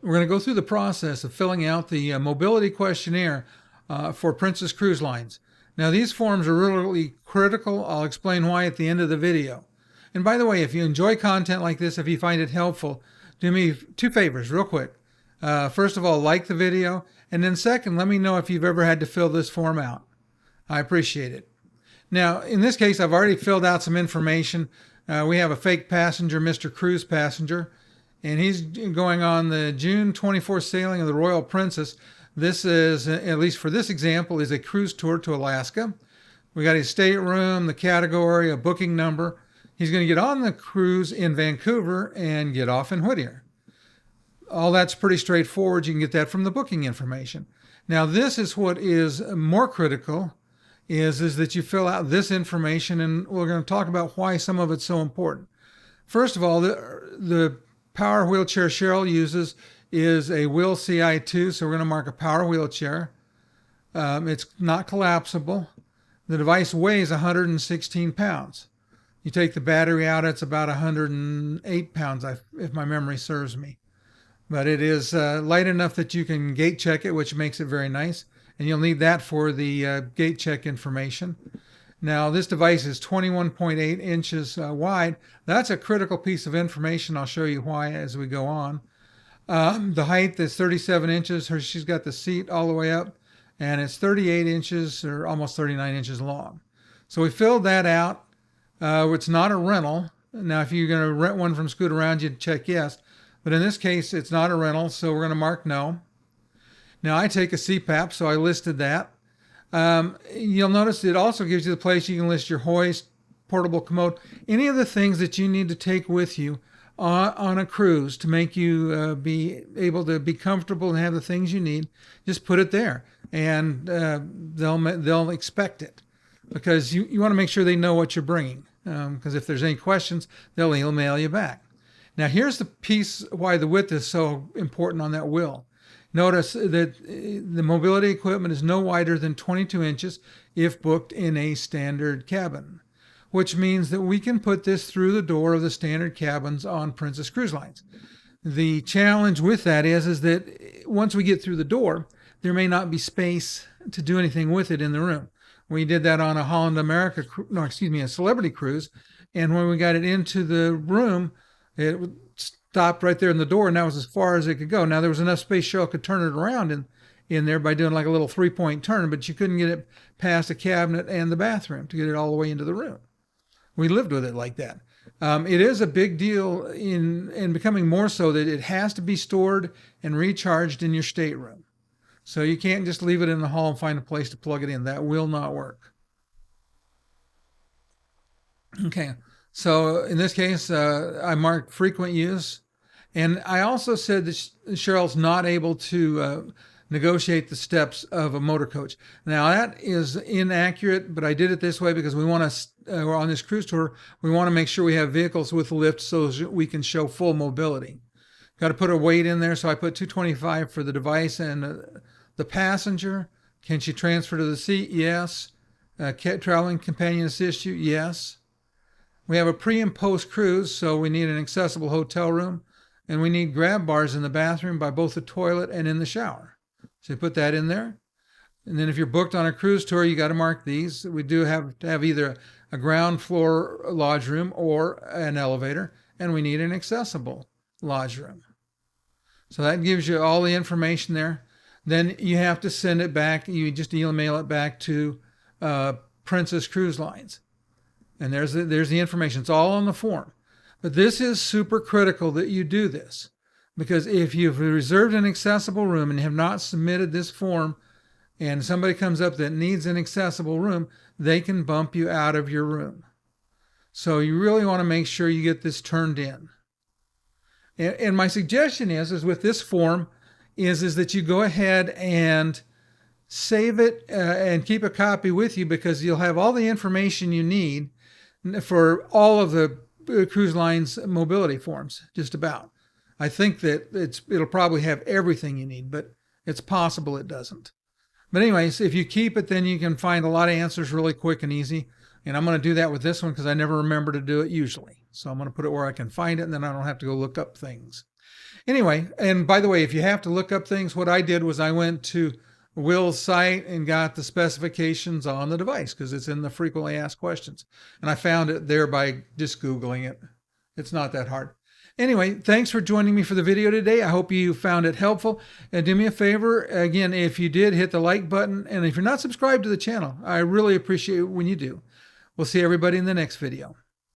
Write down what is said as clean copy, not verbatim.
we're going to go through the process of filling out the mobility questionnaire for Princess Cruise Lines. Now, these forms are really critical. I'll explain why at the end of the video. And by the way, if you enjoy content like this, if you find it helpful, do me two favors real quick. First of all, like the video. And then second, let me know if you've ever had to fill this form out. I appreciate it. Now, in this case, I've already filled out some information. We have a fake passenger, Mr. Cruise Passenger, and he's going on the June 24th sailing of the Royal Princess. This is, at least for this example, is a cruise tour to Alaska. We got his stateroom, the category, a booking number. He's going to get on the cruise in Vancouver and get off in Whittier. All that's pretty straightforward. You can get that from the booking information. Now, this is what is more critical, is that you fill out this information, and we're going to talk about why some of it's so important. First of all, the power wheelchair Cheryl uses is a Will CI2, so we're going to mark a power wheelchair. It's not collapsible. The device weighs 116 pounds. You take the battery out, it's about 108 pounds, if my memory serves me. But it is light enough that you can gate check it, which makes it very nice. And you'll need that for the gate check information. Now, this device is 21.8 inches wide. That's a critical piece of information. I'll show you why as we go on. The height is 37 inches. She's got the seat all the way up, and it's 38 inches or almost 39 inches long. So we filled that out. It's not a rental. Now, if you're going to rent one from Scoot Around, you'd check yes. But in this case, it's not a rental, so we're going to mark no. Now, I take a CPAP, so I listed that. You'll notice it also gives you the place you can list your hoist, portable commode, any of the things that you need to take with you on a cruise to make you be able to be comfortable and have the things you need. Just put it there, and they'll expect it, because you want to make sure they know what you're bringing, because if there's any questions, they'll email you back. Now, here's the piece why the width is so important on that will. Notice that the mobility equipment is no wider than 22 inches if booked in a standard cabin, which means that we can put this through the door of the standard cabins on Princess Cruise Lines. The challenge with that is that once we get through the door, there may not be space to do anything with it in the room. We did that on a a Celebrity Cruise, and when we got it into the room, it stopped right there in the door, and that was as far as it could go. Now, there was enough space Cheryl could turn it around in there by doing like a little 3-point turn, but you couldn't get it past the cabinet and the bathroom to get it all the way into the room. We lived with it like that. It is a big deal in becoming more so that it has to be stored and recharged in your stateroom. So you can't just leave it in the hall and find a place to plug it in. That will not work. Okay. So in this case, I marked frequent use. And I also said that Cheryl's not able to negotiate the steps of a motor coach. Now, that is inaccurate, but I did it this way because we want to, we're on this cruise tour, we want to make sure we have vehicles with lift so that we can show full mobility. Got to put a weight in there, so I put 225 for the device and the passenger. Can she transfer to the seat? Yes. Traveling companion assist you? Yes. We have a pre and post cruise, so we need an accessible hotel room, and we need grab bars in the bathroom by both the toilet and in the shower. So you put that in there. And then if you're booked on a cruise tour, you got to mark these. We do have to have either a ground floor lodge room or an elevator, and we need an accessible lodge room. So that gives you all the information there. Then you have to send it back. You just email it back to Princess Cruise Lines. And there's the information. It's all on the form. But this is super critical that you do this, because if you've reserved an accessible room and have not submitted this form, and somebody comes up that needs an accessible room, they can bump you out of your room. So you really want to make sure you get this turned in. And my suggestion is with this form, is that you go ahead and save it and keep a copy with you, because you'll have all the information you need for all of the cruise lines mobility forms, just about. I think that it'll probably have everything you need, but it's possible it doesn't. But anyways, if you keep it, then you can find a lot of answers really quick and easy. And I'm going to do that with this one because I never remember to do it usually. So I'm going to put it where I can find it, and then I don't have to go look up things. Anyway, and by the way, if you have to look up things, what I did was I went to Will's site and got the specifications on the device because it's in the frequently asked questions. And I found it there by just Googling it. It's not that hard. Anyway, thanks for joining me for the video today. I hope you found it helpful. And do me a favor, again, if you did, hit the like button. And if you're not subscribed to the channel, I really appreciate it when you do. We'll see everybody in the next video.